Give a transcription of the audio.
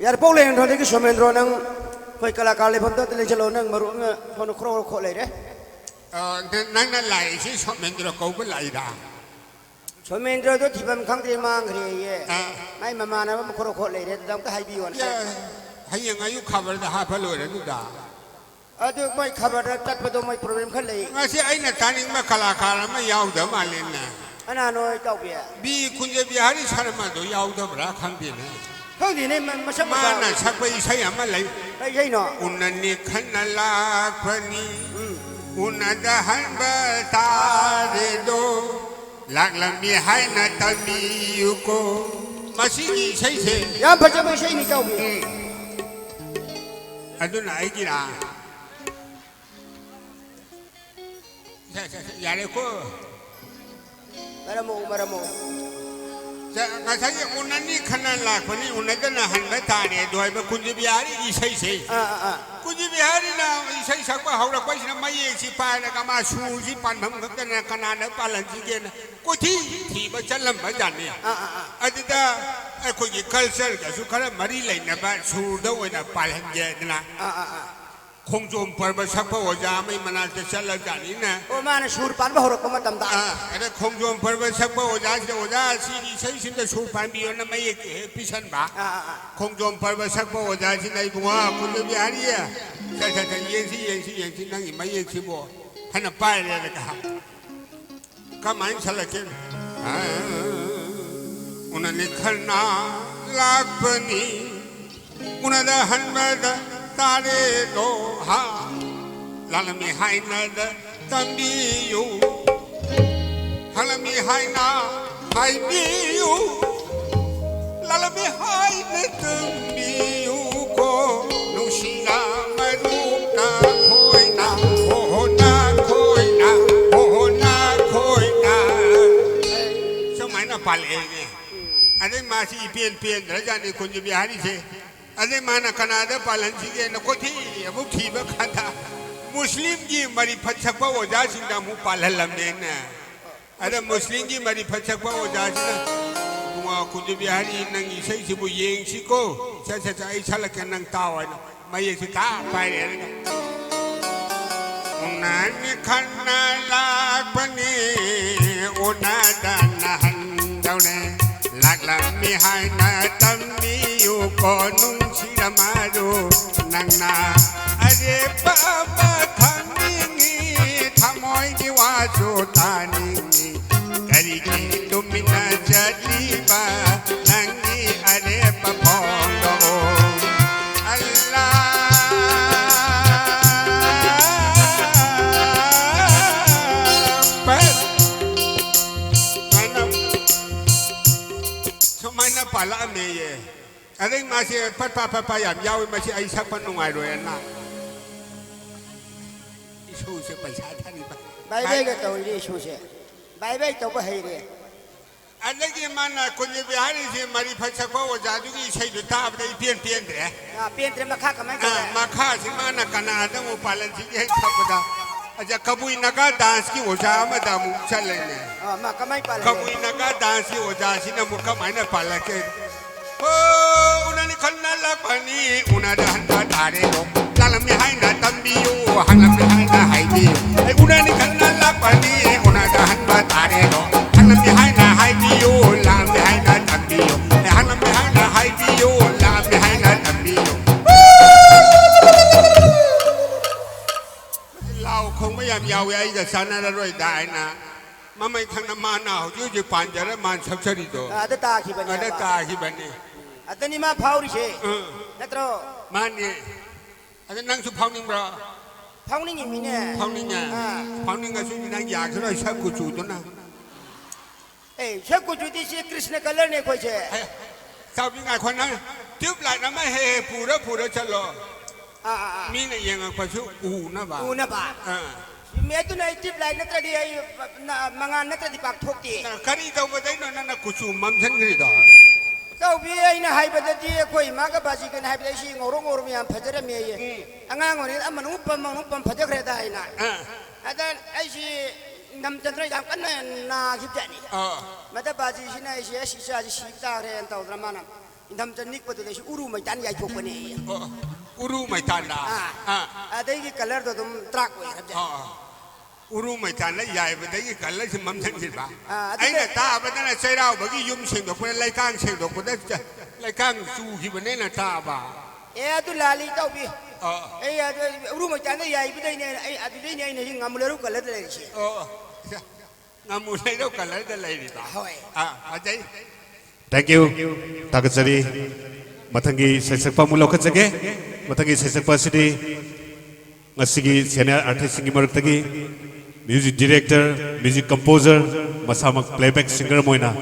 ยาโป้เลยตอนนี้ก็ชมเอนโรนังคอยกลาการเลยพอตัวเลยจะโลนังมารู้เงาพอนครโคเลยเด้นั่งนั่นไหลที่ชมเอนโรเขาเป็นไหลด่าชมเอนโรตัวที่มันข้างที่มังเรียไม่มานะมันครโคเลยเด้ต้องก็ให้บิวนะให้ยังอายุขับรถหาพลุเลยนู่นด่าดูไม่ขับรถจัดประตูไม่โปรแกรมขึ้นเลยงั้นสิไอ้เนี่ยตอนนี้มาคลาการไม่ยาวเดี๋ยวมาเล่นนะอันนั้นน้อยเจ้าเบี้ยบีคุณจะบีหาที่ชาร์มาตัวยาวเดี๋ยวมาข้างเดียวข้างที่นี่มันชักมาน่ะชักไปใช้ยังมาเลยไม่ใช่เนาะอุนันนี่ขันนัลาพนีอุนันดาฮันบตาเรโดลักลำมีให้นาตามีอยู่ก็มาสิใช่ใช่ยังพัชไม่ใช่นี่เจ้าเบี้ยอันนั้นไอ้กี่ล่ะใช่อย่าเลยก็มาราโมจะกระทั่งอุนันนี่ขนาดหลักคนนี้อุนันต์น่ะหันมาตาเนี่ยโดยมาคุณจะบิอารีอีใช่ใช่คุณจะบิอารีนะอีใช่สักว่าเขาเราไปสินะไม่เองสิไปนะก็มาชูสิปันผมก็จะนะขนาดนั้นปาลันสิเกนะกูที่มาจันลำมาจันเนี่ยอันนี้ถ้าไอ้คนยี่คัลเซอร์ก็สุขะมารีเลยนะบ้านชูดเอาไว้นะปาลันเจนะคงจมพอมาสักพอว่าจะไม่มานาจะเชลจานี่นะโอ้มานะชูปันบ่หรอกก็มาตำตาไอ้คงจมพอมาสักพอว่าจะสิ่งใช้สิ่งจะชูปันบิโอนะไม่พิชันบ้าคงจมพอมาสักพอว่าจะสิ่งไหนกูว่าคุณจะมีอะไรอ่ะใช่เย็นสินั่งไม่เย็นสิบ่ให้น่ะไปเลยนะครับก็มันเชลกันอุนันนี่ขันนาลาบนีอุนันดาฮันมาดาตาเรโลฮาลาลมีไฮนาดตัมบิยูฮาลมีไฮนาไฮบิยูลาลมีไฮนาตัมบิยูโกนุชินามารูนาโคยนาโอนาโคยนาโอนาโคยนาสมัยนั้นปาเลเนี่ยอันนี้มาสิเปลี่ยนแล้วจะนี่คุณจะมีอะไรสิอันนี้มานะขนาดปาลันจิเกนก็ที่มุขที่บ้านท่ามุสลิมจีมาริพัชกว่าว่าจะสิ่งนั้นมุปาลันลำเนินนะอันนั้นมุสลิมจีมาริพัชกว่าว่าจะสิ่งนั้นกูว่าคุณจะไปหาที่นั่งใช้สิบุยิงสิโก้ใช่ไอ้ชาลกันนั่งตาวนะไม่ยังสิตาไปเลยนะอุนันนี่ขันนาลาปนีอุนาดานันเจ้าเนี่ยลักลำมีให้นาตัมมีอยู่ก่อนนุ่งชิดมาดูนังนาอะไรป้าทำนี่ทำมอยที่ว่าสุตานี่กะดิกิตุมินาจัดลีบานังนี่อะไรป้าพองโดอัลลาmana pala meye adeng masih pat yam yaw masih ai sak pan nungai roi na isu se paisa thani ba bai ga to ri isu se bai to ba hai re adegi mana kunye bihari se mari phasak ba wa jadu ki sai du ta ba pien de pien de ma kha ka mai ka ma kha si mana kana da mo palan si he khapda aja kabui naga dance ki oja ma da mu chale ne ma kamai pala kabui naga dance ki oja si na mu kamai na pala ke o unani khanna la pani unada hanta tare lo lalam mi hai na tambi yo halam mi hai na hai bi ai unani khanna la pani unada hanta tare lo halam mi hai na hai bi yo lam mi hai na tambi yo halam mi hai na hai bi yo lam mi hai na tambi yoคงไม่ยามยาวไอ้จะสานาด้วยได้นะมาไม่ทางน้ำมันเอาอยู่ที่ป่านจะได้มันสับสนตัวได้ตาขี้บันนี่ได้ตาขี้บันนี่อันนี้มาเผาดิเช่นั่นตรอมันนี่อันนั้นนั่งสุเผานิ่งรอเผานิ่งมีเนี่ยเผานิ่งไงเผานิ่งก็สุดนั่งอยากจะได้เชฟกุจูตัวนั้นเชฟกุจูที่ชื่อคริสเนกัลเลอร์เนี่ยคุยเช่ชาวยังไงคนนั้นทิพย์ไหลน้ำไม่เฮปูระชะลอมีในยังไงก็ชื่ออูน่ะบ่าเมื่อตัวไหนทิพย์ไหลนักตรีไอ้มังงานนักตรีปากทุกทีคดีตัวประเด็นนั้นน่ะกุศลมั่งฉันกรีดเจ้าพี่ไอ้น่ะให้ประเดี๋ยวคุยมากกับบาสิกันให้ประเดี๋ยวชิงอรมีอันพัฒน์มีไอ้งานคนนี้อันมันอุปพัฒน์เกิดได้น่ะอาจารย์ไอ้ชีนำจันทร์ยังกันน่ะคิดแต่นี่มาแต่บาสิชินไอ้ชีชิชาชิตาเรียนตัวดราม่าน่ะ ทำจะนิกประตูได้อุรุไม่จันใหญ่ทุกคนนี่ อุรุไม่ทันละ ได้กี่กันแล้วตัวตุ้มตรักไว้ครับจ้ะ อุรุไม่ทันแล้วใหญ่ไปได้กี่กันแล้วชิมัมทันสิบ้าไอ้เนี่ยตาไปนั่นใช้เราเมื่อกี้ยุ่มเสียงดอกคนไล่ก้างเสียงดอกคนได้จะไล่ก้างสู้ที่วันนี้น่ะตาบ้าตุลาลีเจ้าพี่อุรุไม่จันได้ใหญ่ไปได้เนี่ยตุได้เนี่ยนี่งามเลยรู้กันแล้วได้สิงามเลยรู้กันแล้วได้ดีบ้าอาจารย์ Thank you. Tagasari. Matangi sesakpa mula katsage. Matangi sesakpa sidi. Ngasigi senior artist singi maruktagi. Music director, music composer, masamak playback singer moina.